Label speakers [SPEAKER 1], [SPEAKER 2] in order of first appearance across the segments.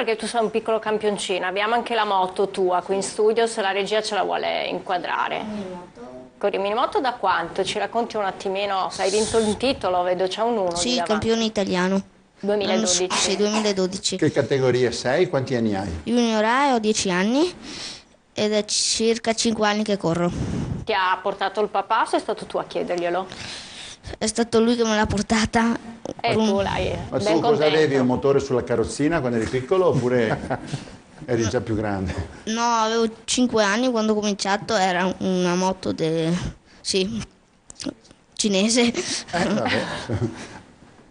[SPEAKER 1] perché tu sei un piccolo campioncino, abbiamo anche la moto tua qui in studio, se la regia ce la vuole inquadrare. Corri minimoto da quanto? Ci racconti un attimino, hai vinto un titolo, vedo c'è un 1
[SPEAKER 2] Sì, campione italiano.
[SPEAKER 1] 2012.
[SPEAKER 2] Sì, 2012.
[SPEAKER 3] Che categoria sei? Quanti anni hai?
[SPEAKER 2] Junior A, ho 10 anni ed è circa 5 anni che corro.
[SPEAKER 1] Ti ha portato il papà o sei stato tu a chiederglielo?
[SPEAKER 2] È stato lui che me l'ha portata.
[SPEAKER 1] E tu l'hai
[SPEAKER 3] Ma
[SPEAKER 1] ben
[SPEAKER 3] tu cosa
[SPEAKER 1] contento.
[SPEAKER 3] avevi? Un motore sulla carrozzina quando eri piccolo oppure eri già più grande?
[SPEAKER 2] No, avevo 5 anni quando ho cominciato, era una moto cinese.
[SPEAKER 3] Vabbè.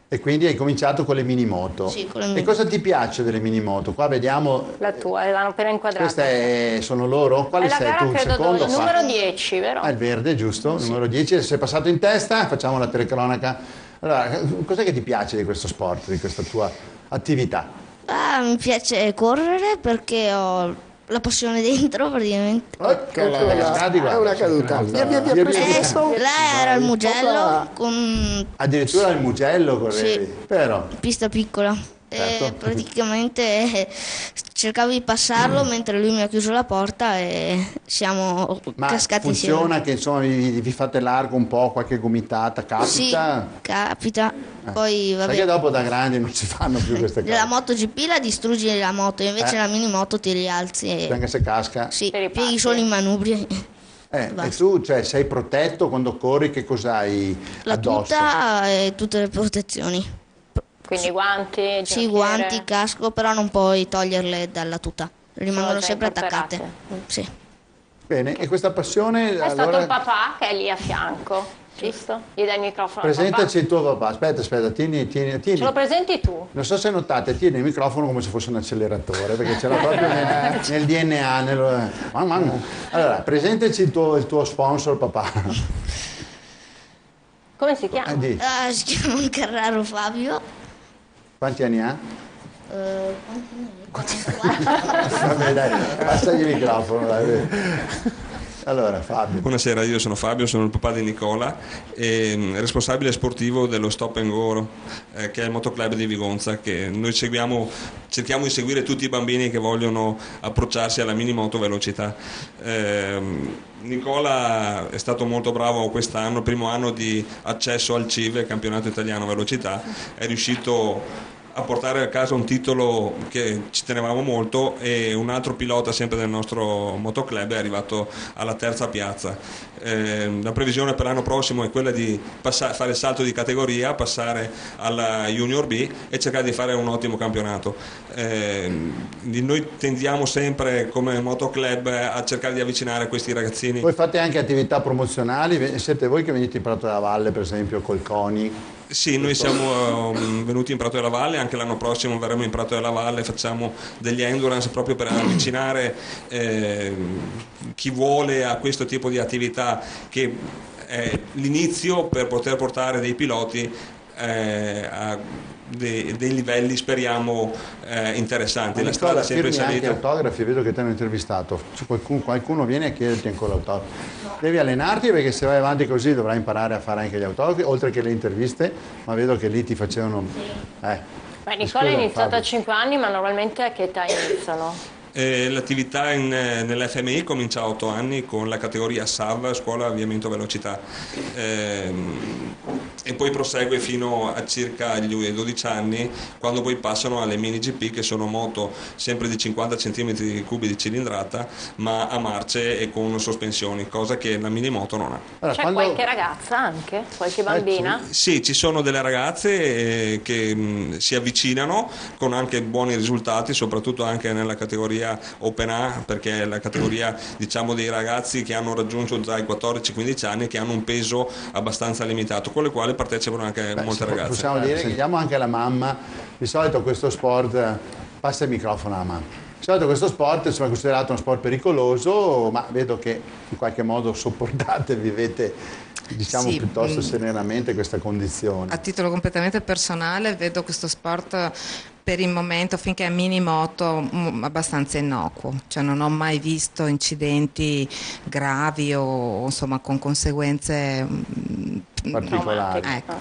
[SPEAKER 3] E quindi hai cominciato con le minimoto.
[SPEAKER 2] Sì, con le
[SPEAKER 3] E
[SPEAKER 2] mini.
[SPEAKER 3] cosa ti piace delle minimoto? Qua vediamo.
[SPEAKER 1] La tua, l'hanno appena inquadrata.
[SPEAKER 3] Sono loro? Quale
[SPEAKER 1] È la
[SPEAKER 3] sei
[SPEAKER 1] gara,
[SPEAKER 3] tu?
[SPEAKER 1] credo,
[SPEAKER 3] Secondo?
[SPEAKER 1] il
[SPEAKER 3] Quarto?
[SPEAKER 1] numero 10, vero?
[SPEAKER 3] Ah, il verde, giusto? Il numero 10. Se è passato in testa, facciamo la telecronaca. Allora, cos'è che ti piace di questo sport, di questa tua attività?
[SPEAKER 2] Mi piace correre perché ho la passione dentro praticamente.
[SPEAKER 4] Eccola, è una caduta. Via, via, via, presto.
[SPEAKER 2] Là era il Mugello con
[SPEAKER 3] Addirittura il Mugello correvi.
[SPEAKER 2] Sì.
[SPEAKER 3] Però,
[SPEAKER 2] pista piccola.
[SPEAKER 3] Certo.
[SPEAKER 2] E praticamente cercavo di passarlo mentre lui mi ha chiuso la porta e siamo
[SPEAKER 3] ma
[SPEAKER 2] cascati
[SPEAKER 3] funziona
[SPEAKER 2] insieme.
[SPEAKER 3] che insomma vi fate largo un po', qualche gomitata,
[SPEAKER 2] Sì,
[SPEAKER 3] capita?
[SPEAKER 2] capita. Poi
[SPEAKER 3] Sai che
[SPEAKER 2] vabbè,
[SPEAKER 3] dopo da grandi non si fanno più queste cose.
[SPEAKER 2] nella MotoGP la distruggi la moto, invece la mini moto ti rialzi
[SPEAKER 3] Anche se casca.
[SPEAKER 2] sì,
[SPEAKER 1] Ti riparte.
[SPEAKER 2] pieghi solo i manubri.
[SPEAKER 3] E
[SPEAKER 2] Basta.
[SPEAKER 3] tu cioè, sei protetto quando corri, che cos'hai
[SPEAKER 2] La
[SPEAKER 3] addosso?
[SPEAKER 2] tuta e tutte le protezioni.
[SPEAKER 1] Quindi guanti,
[SPEAKER 2] Sì,
[SPEAKER 1] ginocchiere.
[SPEAKER 2] guanti, casco, però non puoi toglierle dalla tuta. Rimangono
[SPEAKER 1] già
[SPEAKER 2] sempre
[SPEAKER 1] incorporate.
[SPEAKER 2] attaccate. Sì.
[SPEAKER 3] Bene, e questa passione
[SPEAKER 1] È stato il papà che è lì a fianco, giusto? Gli dai il microfono al
[SPEAKER 3] presentaci
[SPEAKER 1] papà.
[SPEAKER 3] il tuo papà. Aspetta, tieni.
[SPEAKER 1] Ce lo presenti tu?
[SPEAKER 3] Non so se notate, tieni il microfono come se fosse un acceleratore, perché ce l'ha proprio nel DNA. Allora, presentaci il tuo sponsor, papà.
[SPEAKER 1] Come si chiama?
[SPEAKER 3] Di.
[SPEAKER 2] Si chiama Carraro Fabio.
[SPEAKER 3] Quanti anni ha?
[SPEAKER 2] Quanti
[SPEAKER 3] Vabbè, dai, passagli il microfono. Dai. Allora, Fabio.
[SPEAKER 5] Buonasera, io sono Fabio, sono il papà di Nicola e responsabile sportivo dello Stop and Go, che è il motoclub di Vigonza, che noi cerchiamo di seguire tutti i bambini che vogliono approcciarsi alla mini moto velocità. Nicola è stato molto bravo quest'anno, primo anno di accesso al CIVE, campionato italiano velocità, è riuscito a portare a casa un titolo che ci tenevamo molto, e un altro pilota sempre del nostro motoclub è arrivato alla terza piazza. La previsione per l'anno prossimo è quella di fare il salto di categoria, passare alla Junior B e cercare di fare un ottimo campionato. Noi tendiamo sempre come motoclub a cercare di avvicinare questi ragazzini.
[SPEAKER 3] Voi fate anche attività promozionali, siete voi che venite in Prato della Valle, per esempio, col CONI?
[SPEAKER 5] Sì, noi siamo venuti in Prato della Valle, anche l'anno prossimo verremo in Prato della Valle, facciamo degli endurance proprio per avvicinare chi vuole a questo tipo di attività, che è l'inizio per poter portare dei piloti a dei livelli, speriamo, interessanti. La strada è sempre in
[SPEAKER 3] firmi anche
[SPEAKER 5] salita.
[SPEAKER 3] autografi, vedo che ti hanno intervistato. Qualcuno viene a chiederti ancora l'autografo. Devi allenarti, perché se vai avanti così dovrai imparare a fare anche gli autografi, oltre che le interviste, ma vedo che lì ti facevano.
[SPEAKER 1] Beh, Nicola è iniziato a 5 anni, ma normalmente a che età iniziano?
[SPEAKER 5] L'attività nell'FMI comincia a 8 anni con la categoria SAV, Scuola Avviamento Velocità, e poi prosegue fino a circa gli 12 anni, quando poi passano alle mini GP, che sono moto sempre di 50 cm3 di cilindrata, ma a marce e con sospensioni, cosa che la mini moto non ha.
[SPEAKER 3] Allora,
[SPEAKER 1] C'è qualche ragazza anche? Qualche bambina?
[SPEAKER 5] Sì, ci sono delle ragazze che si avvicinano con anche buoni risultati, soprattutto anche nella categoria Open A, perché è la categoria, diciamo, dei ragazzi che hanno raggiunto già i 14-15 anni e che hanno un peso abbastanza limitato, con le quali partecipano anche molte ragazze.
[SPEAKER 3] Possiamo dire che diamo anche alla mamma. Di solito questo sport, passa il microfono alla mamma. Di solito questo sport è considerato uno sport pericoloso, ma vedo che in qualche modo sopportate, vivete, diciamo,
[SPEAKER 6] Sì,
[SPEAKER 3] piuttosto serenamente questa condizione.
[SPEAKER 6] A titolo completamente personale vedo questo sport per il momento, finché è mini moto, abbastanza innocuo, cioè non ho mai visto incidenti gravi o insomma con conseguenze
[SPEAKER 3] particolari.
[SPEAKER 6] Ecco.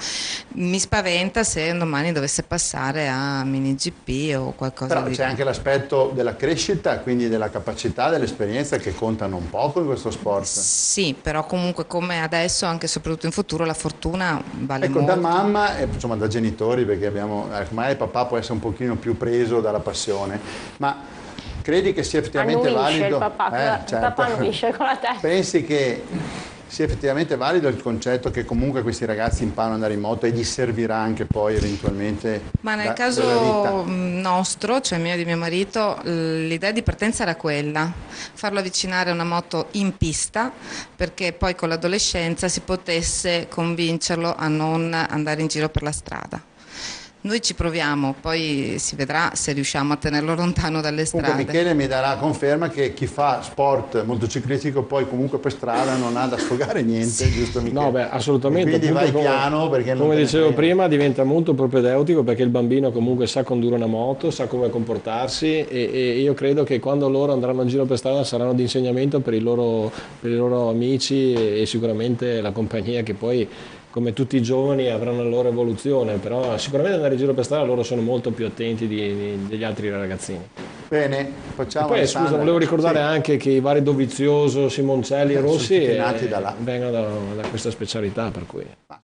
[SPEAKER 6] Mi spaventa se domani dovesse passare a mini GP o qualcosa
[SPEAKER 3] Però
[SPEAKER 6] di...
[SPEAKER 3] c'è anche l'aspetto della crescita, quindi della capacità, dell'esperienza che contano un poco in questo sport.
[SPEAKER 6] Sì, però comunque come adesso, anche e soprattutto in futuro, la fortuna vale
[SPEAKER 3] Ecco,
[SPEAKER 6] molto.
[SPEAKER 3] da mamma e insomma da genitori, perché abbiamo, magari il papà può essere un pochino più preso dalla passione, ma credi che sia effettivamente
[SPEAKER 1] Annuisce
[SPEAKER 3] valido?
[SPEAKER 1] il papà, il papà annuisce con la testa.
[SPEAKER 3] Pensi che sia effettivamente valido il concetto che comunque questi ragazzi imparano ad andare in moto e gli servirà anche poi eventualmente?
[SPEAKER 6] Ma nel
[SPEAKER 3] della
[SPEAKER 6] caso
[SPEAKER 3] vita?
[SPEAKER 6] nostro, cioè mio e di mio marito, l'idea di partenza era quella, farlo avvicinare a una moto in pista, perché poi con l'adolescenza si potesse convincerlo a non andare in giro per la strada. Noi ci proviamo, poi si vedrà se riusciamo a tenerlo lontano dalle strade.
[SPEAKER 3] Comunque Michele mi darà conferma che chi fa sport motociclistico poi comunque per strada non ha da sfogare niente, giusto Michele?
[SPEAKER 7] No, beh, assolutamente.
[SPEAKER 3] E quindi vai
[SPEAKER 7] Appunto,
[SPEAKER 3] piano perché non
[SPEAKER 7] come
[SPEAKER 3] te ne
[SPEAKER 7] dicevo
[SPEAKER 3] frega.
[SPEAKER 7] prima, diventa molto propedeutico perché il bambino comunque sa condurre una moto, sa come comportarsi e io credo che quando loro andranno in giro per strada saranno di insegnamento per i loro amici e sicuramente la compagnia che poi, come tutti i giovani, avranno la loro evoluzione, però sicuramente andare in giro per strada loro sono molto più attenti degli altri ragazzini.
[SPEAKER 3] Bene, facciamo.
[SPEAKER 7] E poi
[SPEAKER 3] Alessandra.
[SPEAKER 7] scusa, volevo ricordare
[SPEAKER 3] Sì.
[SPEAKER 7] anche che i vari Dovizioso, Simoncelli e
[SPEAKER 3] Sono
[SPEAKER 7] Rossi
[SPEAKER 3] tutti nati da là.
[SPEAKER 7] vengono da questa specialità, per cui...